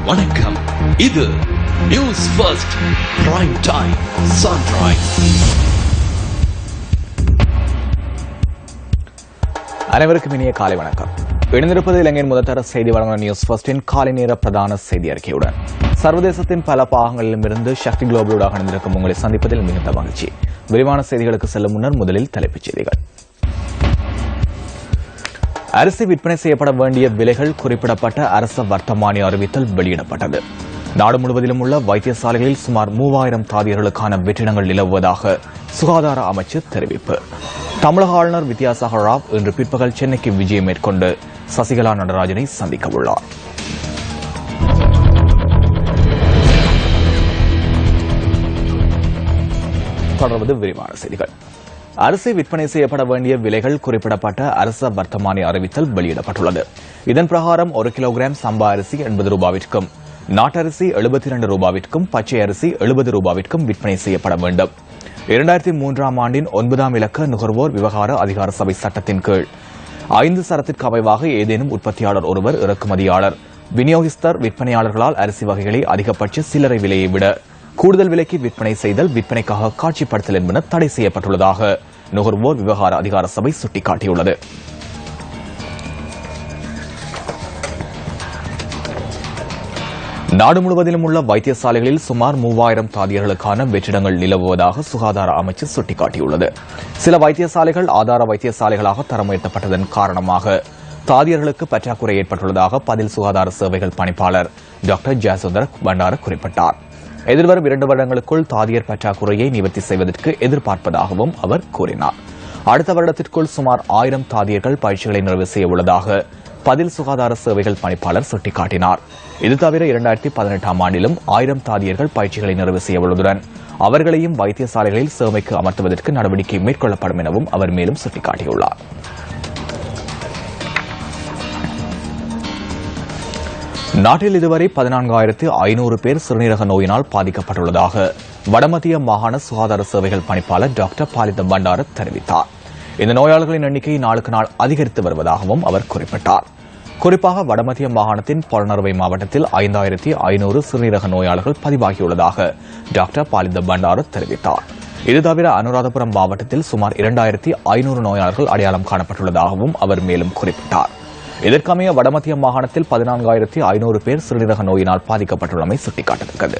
வணக்கம். இது news first prime time sunrise. அனைவருக்கும் இனிய காலை வணக்கம். இணைந்திருப்பது இலங்கையின் முதற்தர செய்தி வழங்குகிற நியூஸ் ஃபர்ஸ்டின் காலை நேர பிரதான செய்தி அறிக்கையுடன் சர்வதேசத்தின் பல பாகங்களிலும் இருந்து சக்தி குளோபலோடாக இணைந்திருக்கும் உங்களை சந்திப்பதில் மிகுந்த மகிழ்ச்சி. விரிவான செய்திகளுக்கு செல்லும் முன்னர் முதலில் தலைப்புச் செய்திகள். அரிசி விற்பனை செய்யப்பட வேண்டிய விலைகள் குறிப்பிடப்பட்ட அரச வர்த்தமானி அறிவித்தல் வெளியிடப்பட்டது. நாடு முழுவதிலும் உள்ள வைத்தியசாலைகளில் சுமார் 3000 தாதியர்களுக்கான வெற்றிடங்கள் நிலவுவதாக சுகாதார அமைச்சர் தெரிவிப்பு. தமிழக ஆளுநர் வித்யாசாகர் ராவ் இன்று பிற்பகல் சென்னைக்கு விஜயம் மேற்கொண்டு சசிகலா நடராஜனை சந்திக்க உள்ளார். தொடர்வது விரிவான செய்திகள். அரிசி விற்பனை செய்யப்பட வேண்டிய விலைகள் குறிப்பிடப்பட்ட அரச வர்த்தமானி அறிவித்தல் வெளியிடப்பட்டுள்ளது. இதன் பிரகாரம் 1 கிலோகிராம் சம்பா அரிசி 80 ரூபாவிற்கும், நாட்டரிசி 72 ரூபாவிற்கும், பச்சை அரிசி 70 ரூபாவிற்கும் விற்பனை செய்யப்பட வேண்டும். 2003ஆம் ஆண்டின் 9ஆம் இலக்க நுகர்வோர் விவகார அதிகார சபை சட்டத்தின் கீழ் 5 சரத்திற்கு அமைவாக ஏதேனும் உற்பத்தியாளர் ஒருவர், இறக்குமதியாளர், விநியோகிஸ்தர், விற்பனையாளர்களால் அரிசி வகைகளை அதிகபட்ச சில்லறை விலையை விட கூடுதல் விலைக்கு விற்பனை செய்தல், விற்பனைக்காக காட்சிப்படுத்தல் என்பன தடை செய்யப்பட்டுள்ளதாக நுகர்வோர் விவகார அதிகார சபை சுட்டிக்காட்டியுள்ளது. நாடு முழுவதிலும் உள்ள வைத்தியசாலைகளில் சுமார் 3000 தாதியர்களுக்கான வெற்றிடங்கள் நிலவுவதாக சுகாதார அமைச்சர் சுட்டிக்காட்டியுள்ளது. சில வைத்தியசாலைகள் ஆதார வைத்தியசாலைகளாக தரம் உயர்த்தப்பட்டதன் காரணமாக தாதியர்களுக்கு பற்றாக்குறை ஏற்பட்டுள்ளதாக பதில் சுகாதார சேவைகள் பணிப்பாளர் டாக்டர் ஜெயசுந்தர பண்டார குறிப்பிட்டார். எதிர்வரும் 2 வருடங்களுக்குள் தாதியர் பற்றாக்குறையை நிவர்த்தி செய்வதற்கு எதிர்பார்ப்பதாகவும் அவர் கூறினார். அடுத்த வருடத்திற்குள் சுமார் 1000 தாதியர்கள் பயிற்சிகளை நிறைவு செய்ய உள்ளதாக பதில் சுகாதார சேவைகள் பணிப்பாளர் சுட்டிக்காட்டினார். இது தவிர 2018ஆம் ஆண்டிலும் 1000 தாதியர்கள் பயிற்சிகளை நிறைவு செய்ய உள்ளதுடன் அவர்களையும் வைத்தியசாலைகளில் சேவைக்கு அமர்த்துவதற்கு நடவடிக்கை மேற்கொள்ளப்படும் எனவும் அவர் மேலும் சுட்டிக்காட்டியுள்ளார். நாட்டில் இதுவரை 14,500 பேர் சிறுநீரக நோயினால் பாதிக்கப்பட்டுள்ளதாக வடமத்திய மாகாண சுகாதார சேவைகள் பணிப்பாளர் டாக்டர் பாலித பண்டார தெரிவித்தார். இந்த நோயாளர்களின் எண்ணிக்கை நாளுக்கு நாள் அதிகரித்து வருவதாகவும் அவர் குறிப்பிட்டார். குறிப்பாக வடமத்திய மாகாணத்தின் பொலனறுவை மாவட்டத்தில் 5,500 சிறுநீரக நோயாளர்கள் பதிவாகியுள்ளதாக டாக்டர் பாலித பண்டார தெரிவித்தார். இது தவிர அனுராதபுரம் மாவட்டத்தில் சுமார் 2,500 நோயாளர்கள் அடையாளம் காணப்பட்டுள்ளதாகவும் அவர் மேலும் குறிப்பிட்டார். இதற்கமைய வடமத்திய மாகாணத்தில் 14,500 பேர் சிறுநீரக நோயினால் பாதிக்கப்பட்டுள்ளமை சுட்டிக்காட்டத்தக்கது.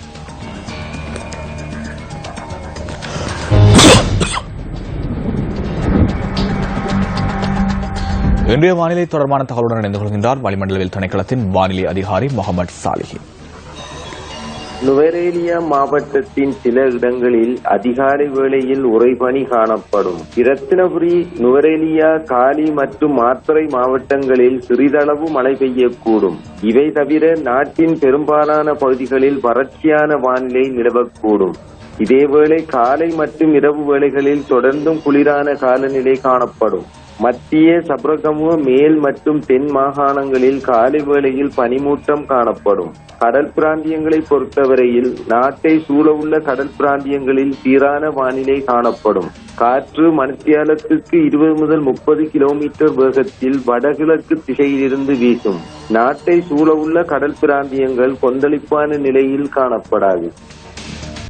இன்றைய வானிலை தொடர்பான தகவலுடன் இணைந்து கொள்கின்றார் வளிமண்டலவியல் திணைக்களத்தின் வானிலை அதிகாரி முகமது சாலிஹி. நுவரேலியா மாவட்டத்தின் சில இடங்களில் அதிகாலை வேளையில் உறைபனி காணப்படும். இரத்தினபுரி, நுவரேலியா, காலி மற்றும் மாத்தறை மாவட்டங்களில் சிறிதளவு மழை பெய்யக்கூடும். இவை தவிர நாட்டின் பெரும்பாலான பகுதிகளில் வறட்சியான வானிலை நிலவக்கூடும். இதேவேளை காலை மற்றும் இரவு வேளைகளில் தொடர்ந்தும் குளிரான காலநிலை காணப்படும். மத்திய, சப்ரகமுவ, மேல் மற்றும் தென் மாகாணங்களில் காலை வேளையில் பனிமூட்டம் காணப்படும். கடல் பிராந்தியங்களை பொறுத்தவரையில் நாட்டை சூழவுள்ள கடல் பிராந்தியங்களில் சீரான வானிலை காணப்படும். காற்று மணித்தியாலத்துக்கு 20 முதல் 30 கிலோமீட்டர் வேகத்தில் வடகிழக்கு திசையிலிருந்து வீசும். நாட்டை சூழவுள்ள கடல் பிராந்தியங்கள் கொந்தளிப்பான நிலையில் காணப்படாது.